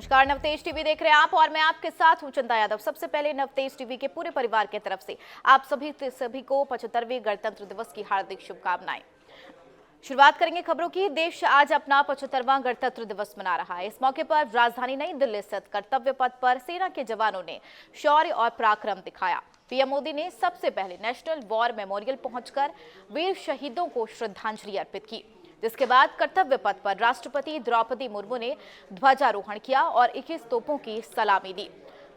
नमस्कार, नवतेज टीवी देख रहे हैं आप और मैं आपके साथ हूं चंदा यादव। सबसे पहले नवतेज टीवी के पूरे परिवार की तरफ से आप सभी को 75वें गणतंत्र दिवस की हार्दिक शुभकामनाएं। शुरुआत करेंगे खबरों की। देश आज अपना 75वां गणतंत्र दिवस मना रहा है। इस मौके पर राजधानी नई दिल्ली स्थित कर्तव्य पथ पर सेना के जवानों ने शौर्य और पराक्रम दिखाया। पीएम मोदी ने सबसे पहले नेशनल वॉर मेमोरियल पहुंचकर वीर शहीदों को श्रद्धांजलि अर्पित की, जिसके बाद कर्तव्य पथ पर राष्ट्रपति द्रौपदी मुर्मू ने ध्वजारोहण किया और 21 तोपों की सलामी दी।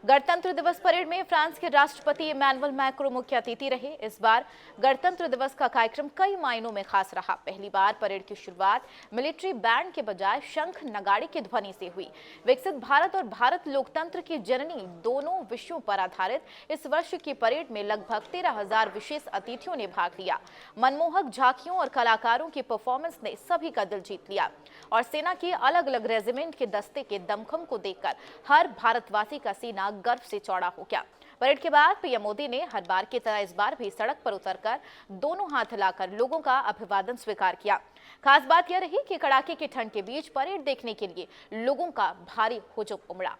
गणतंत्र दिवस परेड में फ्रांस के राष्ट्रपति इमैनुअल मैक्रों मुख्य अतिथि रहे। इस बार गणतंत्र दिवस का कार्यक्रम कई मायनों में खास रहा। पहली बार परेड की शुरुआत मिलिट्री बैंड के बजाय शंख नगाड़े की ध्वनि से हुई। विकसित भारत और भारत लोकतंत्र की जननी दोनों विषयों पर आधारित इस वर्ष की परेड में लगभग 13,000 विशेष अतिथियों ने भाग लिया। मनमोहक झांकियों और कलाकारों की परफॉर्मेंस ने सभी का दिल जीत लिया और सेना के अलग अलग रेजिमेंट के दस्ते के दमखम को देखकर हर भारतवासी का सीना गर्व से चौड़ा हो गया। परेड के बाद पीएम मोदी ने हर बार की तरह इस बार भी सड़क पर उतरकर दोनों हाथ हिलाकर लोगों का अभिवादन स्वीकार किया। खास बात यह रही कि कड़ाके की ठंड के बीच परेड देखने के लिए लोगों का भारी हुजूम उमड़ा।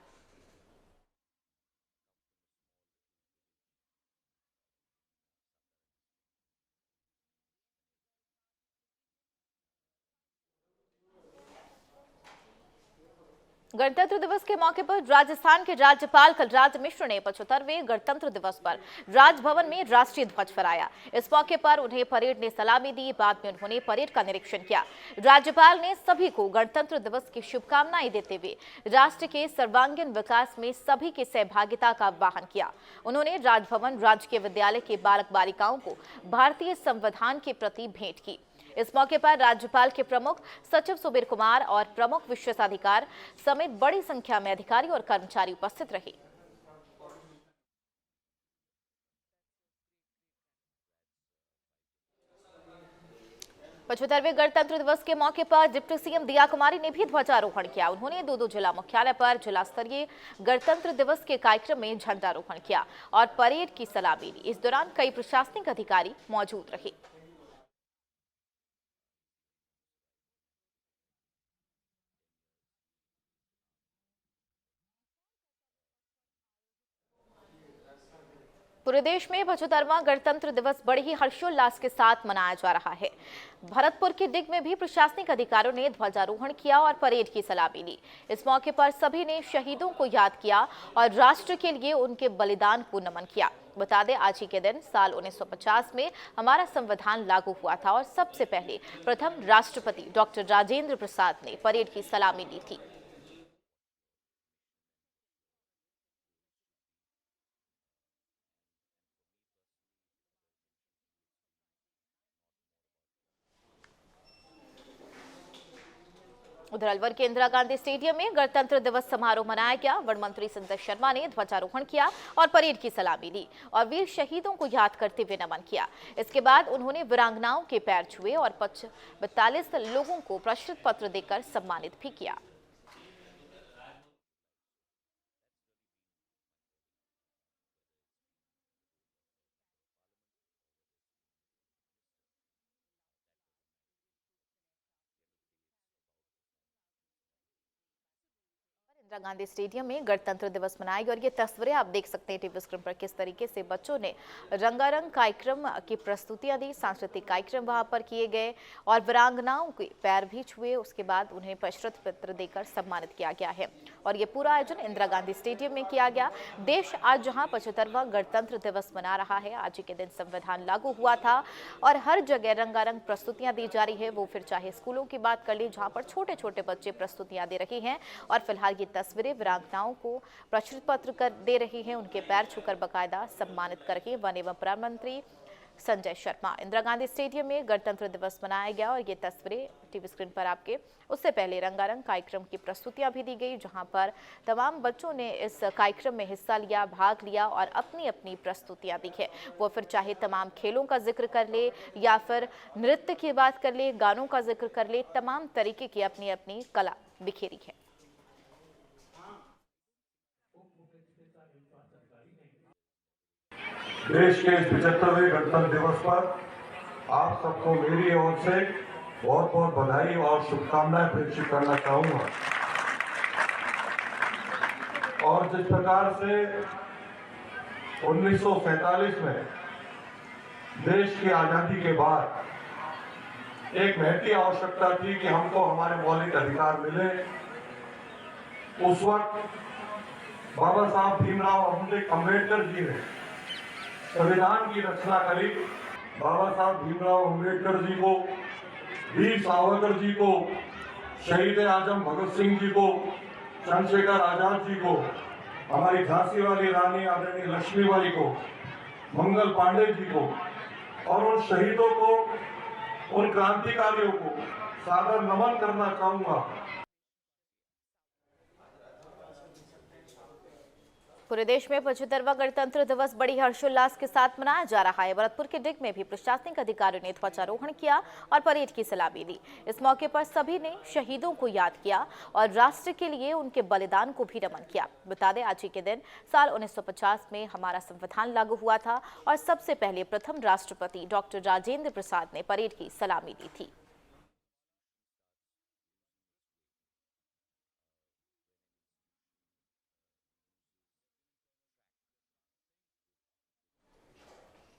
गणतंत्र दिवस के मौके पर राजस्थान के राज्यपाल कलराज मिश्र ने 75वें गणतंत्र दिवस पर राजभवन में राष्ट्रीय ध्वज फहराया। इस मौके पर उन्हें परेड ने सलामी दी। बाद में उन्होंने परेड का निरीक्षण किया। राज्यपाल ने सभी को गणतंत्र दिवस की शुभकामनाएं देते हुए राष्ट्र के सर्वांगीण विकास में सभी की सहभागिता का आह्वान किया। उन्होंने राजभवन राजकीय विद्यालय के बालक बालिकाओं को भारतीय संविधान के प्रति भेंट की। इस मौके पर राज्यपाल के प्रमुख सचिव सुबीर कुमार और प्रमुख विशेषाधिकार समेत बड़ी संख्या में अधिकारी और कर्मचारी उपस्थित रहे। पचहत्तरवें गणतंत्र दिवस के मौके पर डिप्टी सीएम दिया कुमारी ने भी ध्वजारोहण किया। उन्होंने दो जिला मुख्यालय पर जिला स्तरीय गणतंत्र दिवस के कार्यक्रम में झंडारोहण किया और परेड की सलामी ली। इस दौरान कई प्रशासनिक अधिकारी मौजूद रहे। पूरे देश में 75वां गणतंत्र दिवस बड़े ही हर्षोल्लास के साथ मनाया जा रहा है। भरतपुर के डिग में भी प्रशासनिक अधिकारियों ने ध्वजारोहण किया और परेड की सलामी ली। इस मौके पर सभी ने शहीदों को याद किया और राष्ट्र के लिए उनके बलिदान को नमन किया। बता दें, आज ही के दिन साल 1950 में हमारा संविधान लागू हुआ था और सबसे पहले प्रथम राष्ट्रपति डॉक्टर राजेंद्र प्रसाद ने परेड की सलामी ली थी। उधर अलवर के इंदिरा गांधी स्टेडियम में गणतंत्र दिवस समारोह मनाया गया। वन मंत्री संजय शर्मा ने ध्वजारोहण किया और परेड की सलामी ली और वीर शहीदों को याद करते हुए नमन किया। इसके बाद उन्होंने वीरांगनाओं के पैर छुए और 42 लोगों को प्रशस्ति पत्र देकर सम्मानित भी किया। इंदिरा गांधी स्टेडियम में गणतंत्र दिवस मनाया गया और ये तस्वीरें आप देख सकते हैं टीवी स्क्रीन पर किस तरीके से बच्चों ने रंगारंग कार्यक्रम की प्रस्तुतियां दी। सांस्कृतिक कार्यक्रम वहां पर किए गए और वीरांगनाओं के पैर भी छुए। उसके बाद उन्हें प्रशस्ति पत्र देकर सम्मानित किया गया है और ये पूरा आयोजन इंदिरा गांधी स्टेडियम में किया गया। देश आज जहाँ 75वां गणतंत्र दिवस मना रहा है, आज के दिन संविधान लागू हुआ था और हर जगह रंगारंग प्रस्तुतियां दी जा रही है। वो फिर चाहे स्कूलों की बात कर ली, जहाँ पर छोटे छोटे बच्चे प्रस्तुतियां दे रहे हैं और फिलहाल ये तस्वीरें वीरांगनाओं को प्रशस्ति पत्र दे रही हैं, उनके पैर छूकर बकायदा सम्मानित कर रही है। वन एवं पर्यावरण मंत्री संजय शर्मा। इंदिरा गांधी स्टेडियम में गणतंत्र दिवस मनाया गया और ये तस्वीरें टीवी स्क्रीन पर आपके। उससे पहले रंगारंग कार्यक्रम की प्रस्तुतियां भी दी गई, जहां पर तमाम बच्चों ने इस कार्यक्रम में हिस्सा लिया, भाग लिया और अपनी अपनी प्रस्तुतियां दी है। वो फिर चाहे तमाम खेलों का जिक्र कर ले या फिर नृत्य की बात कर ले, गानों का जिक्र कर ले, तमाम तरीके की अपनी अपनी कला बिखेरी है। देश के इस 75वें गणतंत्र दिवस पर आप सबको मेरी ओर से बहुत बहुत बधाई और शुभकामनाएं प्रेषित करना चाहूंगा। और जिस प्रकार से 1947 में देश की आजादी के बाद एक महती आवश्यकता थी कि हमको हमारे मौलिक अधिकार मिले। उस वक्त बाबा साहब भीमराव अम्बेडकर जी ने संविधान की रचना करी। बाबा साहब भीमराव अम्बेडकर जी को, वीर सावरकर जी को, शहीद आजम भगत सिंह जी को, चंद्रशेखर आजाद जी को, हमारी झांसी वाली रानी आदरणीय लक्ष्मीबाई को, मंगल पांडे जी को और उन शहीदों को, उन क्रांतिकारियों को सादर नमन करना चाहूंगा। पूरे देश में 75वां गणतंत्र दिवस बड़ी हर्षोल्लास के साथ मनाया जा रहा है। भरतपुर के डिग में भी प्रशासनिक अधिकारियों ने ध्वजारोहण किया और परेड की सलामी दी। इस मौके पर सभी ने शहीदों को याद किया और राष्ट्र के लिए उनके बलिदान को भी नमन किया। बता दें, आज ही के दिन साल 1950 में हमारा संविधान लागू हुआ था और सबसे पहले प्रथम राष्ट्रपति डॉक्टर राजेंद्र प्रसाद ने परेड की सलामी दी थी।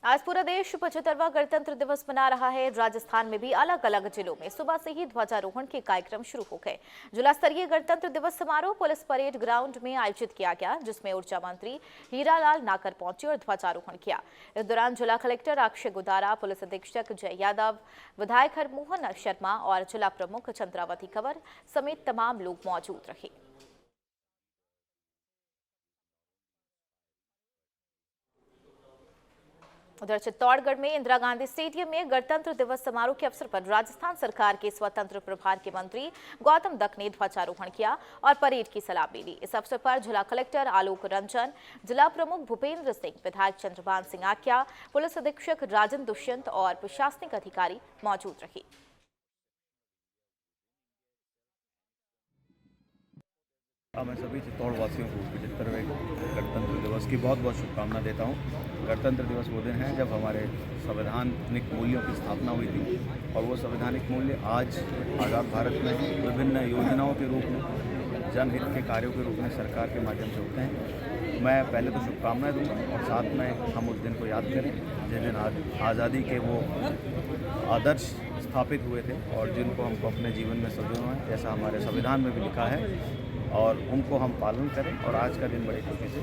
आज पूरा देश 75वां गणतंत्र दिवस मना रहा है। राजस्थान में भी अलग अलग जिलों में सुबह से ही ध्वजारोहण के कार्यक्रम शुरू हो गए। जिला स्तरीय गणतंत्र दिवस समारोह पुलिस परेड ग्राउंड में आयोजित किया गया, जिसमें ऊर्जा मंत्री हीरालाल नाकर पहुंचे और ध्वजारोहण किया। इस दौरान जिला कलेक्टर अक्षय गुदारा, पुलिस अधीक्षक जय यादव, विधायक हरमोहन शर्मा और जिला प्रमुख चंद्रावती कंवर समेत तमाम लोग मौजूद रहे। उधर चित्तौड़गढ़ में इंदिरा गांधी स्टेडियम में गणतंत्र दिवस समारोह के अवसर पर राजस्थान सरकार के स्वतंत्र प्रभार के मंत्री गौतम दत्त ने ध्वजारोहण किया और परेड की सलामी ली। इस अवसर पर जिला कलेक्टर आलोक रंजन, जिला प्रमुख भूपेंद्र सिंह, विधायक चंद्रभान सिंह आक्या, पुलिस अधीक्षक राजन दुष्यंत और प्रशासनिक अधिकारी मौजूद रहे। मैं सभी चित्तौड़ वासियों को 75वें गणतंत्र दिवस की बहुत बहुत शुभकामना देता हूँ। गणतंत्र दिवस वो दिन है जब हमारे संवैधानिक मूल्यों की स्थापना हुई थी और वो संवैधानिक मूल्य आज आज़ाद भारत में विभिन्न योजनाओं के रूप में, जनहित के कार्यों के रूप में सरकार के माध्यम से होते हैं। मैं पहले तो शुभकामनाएं दूंगा और साथ में हम उस दिन को याद करें जिस दिन आज़ादी के वो आदर्श स्थापित हुए थे और जिनको हमको अपने जीवन में सजोना है, जैसा हमारे संविधान में भी लिखा है, और उनको हम पालन करें। और आज का दिन बड़ी खुशी से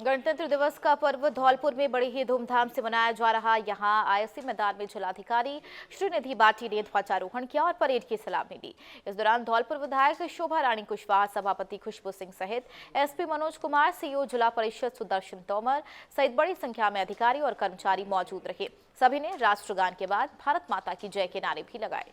गणतंत्र दिवस का पर्व धौलपुर में बड़ी ही धूमधाम से मनाया जा रहा। यहां आईएससी मैदान में जिलाधिकारी श्रीनिधि बाटी ने ध्वजारोहण किया और परेड की सलामी दी। इस दौरान धौलपुर विधायक शोभा रानी कुशवाहा, सभापति खुशबू सिंह सहित एसपी मनोज कुमार, सीईओ जिला परिषद सुदर्शन तोमर सहित बड़ी संख्या में अधिकारी और कर्मचारी मौजूद रहे। सभी ने राष्ट्रगान के बाद भारत माता की जय के नारे भी लगाए।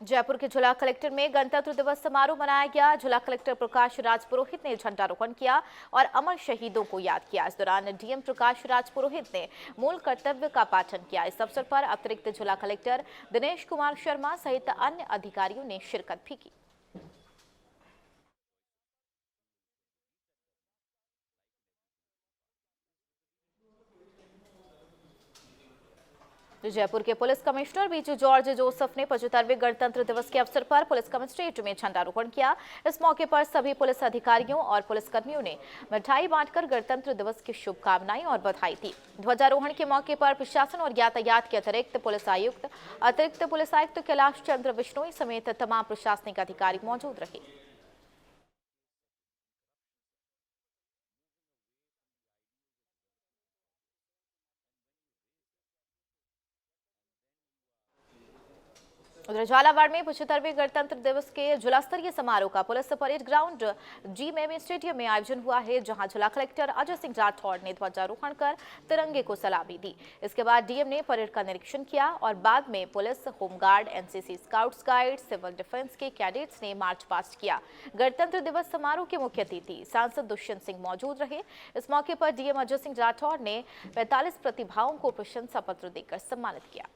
जयपुर के जिला कलेक्टर में गणतंत्र दिवस समारोह मनाया गया। जिला कलेक्टर प्रकाश राज पुरोहित ने झंडारोहण किया और अमर शहीदों को याद किया। इस दौरान डीएम प्रकाश राज पुरोहित ने मूल कर्तव्य का पालन किया। इस अवसर पर अतिरिक्त जिला कलेक्टर दिनेश कुमार शर्मा सहित अन्य अधिकारियों ने शिरकत भी की। जयपुर के police commissioner Biju George Joseph ने 75वें गणतंत्र दिवस के अवसर पर पुलिस कमिश्नरेट में झंडारोहण किया। इस मौके पर सभी पुलिस अधिकारियों और पुलिसकर्मियों ने मिठाई बांटकर गणतंत्र दिवस की शुभकामनाएं और बधाई दी। ध्वजारोहण के मौके पर प्रशासन और यातायात के अतिरिक्त पुलिस आयुक्त कैलाश चंद्र बिश्नोई समेत तमाम प्रशासनिक अधिकारी मौजूद रहे। उधर झालावाड़ में 75वें गणतंत्र दिवस के जिला स्तरीय समारोह का police parade ground GMM stadium में आयोजन हुआ है, जहां जिला कलेक्टर अजय सिंह राठौड़ ने ध्वजारोहण कर तिरंगे को सलामी दी। इसके बाद डीएम ने परेड का निरीक्षण किया और बाद में police, home guard, NCC scouts guide, civil defence के कैडेट्स ने मार्च पास्ट किया। गणतंत्र दिवस समारोह के मुख्य अतिथि सांसद दुष्यंत सिंह मौजूद रहे। इस मौके पर डीएम अजय सिंह राठौड़ ने 45 प्रतिभाओं को प्रशंसा पत्र देकर सम्मानित किया।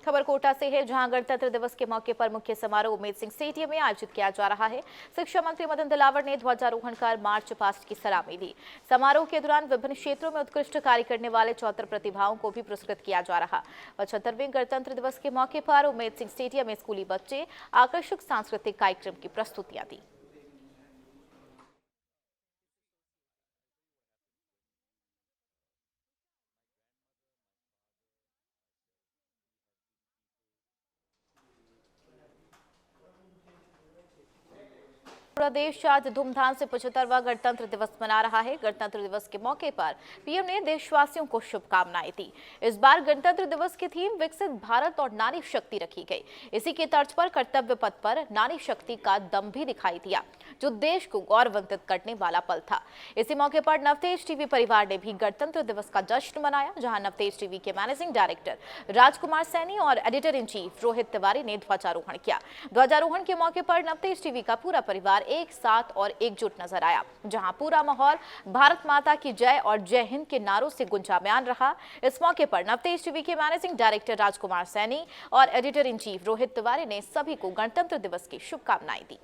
खबर कोटा से है, जहां गणतंत्र दिवस के मौके पर मुख्य समारोह उम्मेद सिंह स्टेडियम में आयोजित किया जा रहा है। शिक्षा मंत्री मदन दिलावर ने ध्वजारोहण कर मार्च पास्ट की सलामी दी। समारोह के दौरान विभिन्न क्षेत्रों में उत्कृष्ट कार्य करने वाले 74 प्रतिभाओं को भी पुरस्कृत किया जा रहा। 75वें गणतंत्र दिवस के मौके पर उम्मेद सिंह स्टेडियम में स्कूली बच्चे आकर्षक सांस्कृतिक कार्यक्रम की प्रस्तुतियां दी। पूरा देश आज धूमधाम से 75वां गणतंत्र दिवस मना रहा है। गणतंत्र दिवस के मौके पर पीएम ने देशवासियों को शुभकामनाएं दी। इस बार गणतंत्र दिवस की थीम विकसित भारत और नारी शक्ति रखी गई। इसी के तर्ज पर कर्तव्य पथ पर नारी शक्ति का दम भी दिखाई दिया, जो देश को गौरवान्वित करने वाला पल था। इसी मौके पर नवतेज टीवी परिवार ने भी गणतंत्र दिवस का जश्न मनाया, जहां नवतेज टीवी के मैनेजिंग डायरेक्टर राजकुमार सैनी और editor in chief Rohit Tiwari ने ध्वजारोहण किया। ध्वजारोहण के मौके पर नवतेज टीवी का पूरा परिवार एक साथ और एकजुट नजर आया, जहां पूरा माहौल भारत माता की जय और जय हिंद के नारों से गुंजायमान रहा। इस मौके पर नवतेज टीवी के मैनेजिंग डायरेक्टर राजकुमार सैनी और editor in chief Rohit Tiwari ने सभी को गणतंत्र दिवस की शुभकामनाएं दी।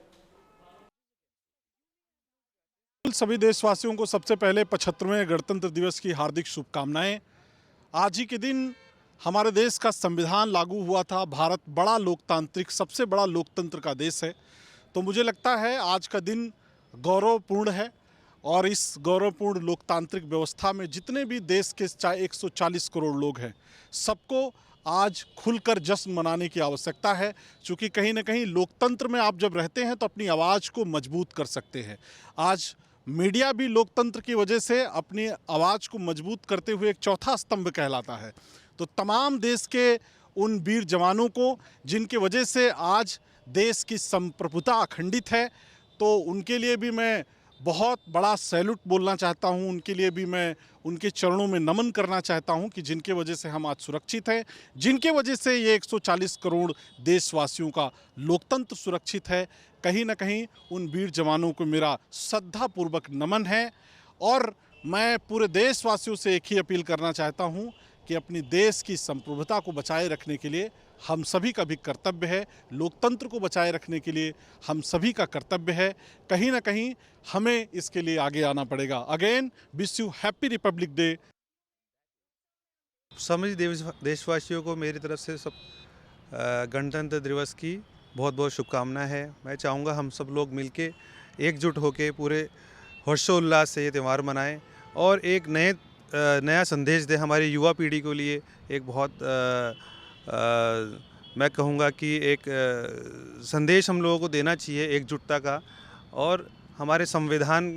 सभी देशवासियों को सबसे पहले 75वें गणतंत्र दिवस की हार्दिक शुभकामनाएं। आज ही के दिन हमारे देश का संविधान लागू हुआ था। भारत बड़ा लोकतांत्रिक, सबसे बड़ा लोकतंत्र का देश है, तो मुझे लगता है आज का दिन गौरवपूर्ण है। और इस गौरवपूर्ण लोकतांत्रिक व्यवस्था में जितने भी देश के 140 करोड़ लोग हैं, सबको आज खुलकर जश्न मनाने की आवश्यकता है, क्योंकि कहीं ना कहीं लोकतंत्र में आप जब रहते हैं तो अपनी आवाज़ को मजबूत कर सकते हैं। आज मीडिया भी लोकतंत्र की वजह से अपनी आवाज़ को मजबूत करते हुए एक चौथा स्तंभ कहलाता है। तो तमाम देश के उन वीर जवानों को, जिनकी वजह से आज देश की संप्रभुता अखंडित है, तो उनके लिए भी मैं बहुत बड़ा सैल्यूट बोलना चाहता हूं। उनके लिए भी मैं उनके चरणों में नमन करना चाहता हूं कि जिनके वजह से हम आज सुरक्षित हैं, जिनके वजह से ये 140 करोड़ देशवासियों का लोकतंत्र सुरक्षित है। कहीं ना कहीं उन वीर जवानों को मेरा श्रद्धापूर्वक नमन है। और मैं पूरे देशवासियों से एक ही अपील करना चाहता हूं कि अपनी देश की संप्रभुता को बचाए रखने के लिए हम सभी का भी कर्तव्य है। लोकतंत्र को बचाए रखने के लिए हम सभी का कर्तव्य है। कहीं ना कहीं हमें इसके लिए आगे आना पड़ेगा। Again wish you happy Republic day. सभी देशवासियों को मेरी तरफ से सब गणतंत्र दिवस की बहुत बहुत शुभकामनाएं है। मैं चाहूँगा हम सब लोग मिलके एकजुट होकर पूरे हर्षोल्लास से ये त्यौहार मनाएं और एक नया संदेश दें हमारी युवा पीढ़ी को लिए। एक बहुत मैं कहूँगा कि एक संदेश हम लोगों को देना चाहिए एकजुटता का, और हमारे संविधान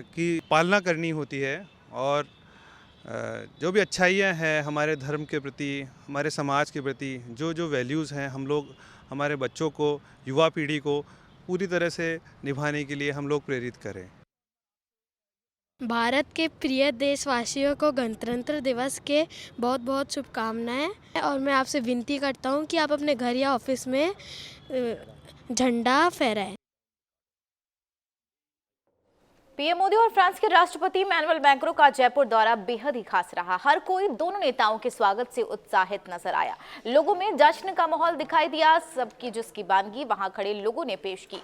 की पालना करनी होती है। और जो भी अच्छाइयाँ हैं हमारे धर्म के प्रति, हमारे समाज के प्रति, जो वैल्यूज़ हैं, हम लोग हमारे बच्चों को, युवा पीढ़ी को पूरी तरह से निभाने के लिए हम लोग प्रेरित करें। भारत के प्रिय देशवासियों को गणतंत्र दिवस के बहुत बहुत शुभकामनाएं। और मैं आपसे विनती करता हूं कि आप अपने घर या ऑफिस में झंडा फहराएं। पीएम मोदी और फ्रांस के राष्ट्रपति इमैनुअल मैक्रों का जयपुर दौरा बेहद ही खास रहा। हर कोई दोनों नेताओं के स्वागत से उत्साहित नजर आया। लोगों में जश्न का माहौल दिखाई दिया। सबकी जिसकी वानगी वहां खड़े लोगों ने पेश की।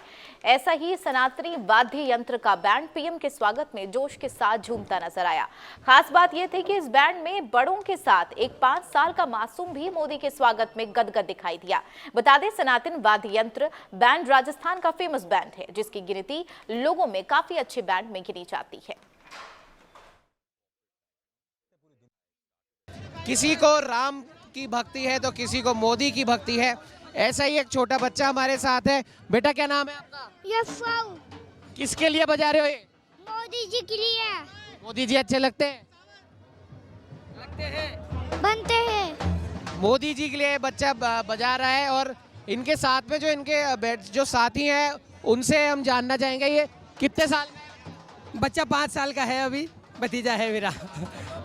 ऐसा ही सनातनी वाद्य यंत्र का बैंड पीएम के स्वागत में जोश के साथ झूमता नजर आया। खास बात यह थी कि इस बैंड में बड़ों के साथ एक 5 साल का मासूम भी मोदी के स्वागत में गदगद दिखाई दिया। बता दें, सनातन वाद्य यंत्र बैंड राजस्थान का फेमस बैंड है, जिसकी गिनती लोगों में काफी अच्छे बैंड में गिनी जाती है। किसी को राम की भक्ति है तो किसी को मोदी की भक्ति है। ऐसा ही एक छोटा बच्चा हमारे साथ है। बेटा क्या नाम है आपका? यफाऊ। किसके लिए बजा रहे हो ये? मोदी जी के लिए। मोदी जी अच्छे लगते हैं? बनते हैं। मोदी जी के लिए बच्चा बजा रहा है। और इनके साथ में जो इनके जो साथी हैं उनसे हम जानना चाहेंगे, ये कितने साल में? बच्चा 5 साल का है, अभी भतीजा है मेरा।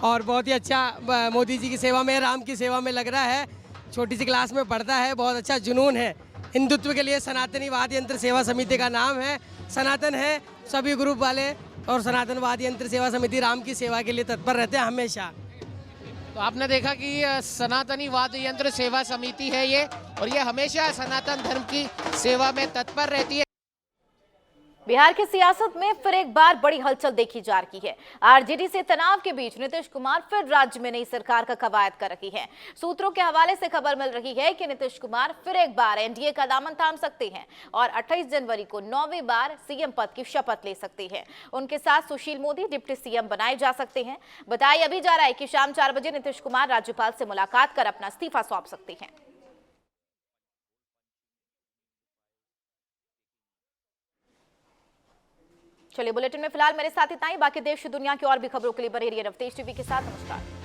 और बहुत ही अच्छा मोदी जी की सेवा में, राम की सेवा में लग रहा है। छोटी सी क्लास में पढ़ता है, बहुत अच्छा जुनून है हिंदुत्व के लिए। सनातनी वाद्य यंत्र सेवा समिति का नाम है। सनातन है सभी ग्रुप वाले, और सनातन वाद्य यंत्र सेवा समिति राम की सेवा के लिए तत्पर रहते हैं हमेशा। तो आपने देखा कि सनातनी वाद्य यंत्र सेवा समिति है ये, और ये हमेशा सनातन धर्म की सेवा में तत्पर रहती है। बिहार की सियासत में फिर एक बार बड़ी हलचल देखी जा रही है। आरजेडी से तनाव के बीच नीतीश कुमार फिर राज्य में नई सरकार का कवायद कर रही है। सूत्रों के हवाले से खबर मिल रही है कि नीतीश कुमार फिर एक बार एनडीए का दामन थाम सकते हैं और 28 जनवरी को 9वीं बार सीएम पद की शपथ ले सकते हैं। उनके साथ सुशील मोदी डिप्टी सीएम बनाए जा सकते हैं। बताया अभी जा रहा है कि शाम 4 बजे नीतीश कुमार राज्यपाल से मुलाकात कर अपना इस्तीफा सौंप सकते हैं। चलिए, बुलेटिन में फिलहाल मेरे साथ इतना ही। बाकी देश दुनिया की और भी खबरों के लिए बने रहिए नवतेज टीवी के साथ। नमस्कार।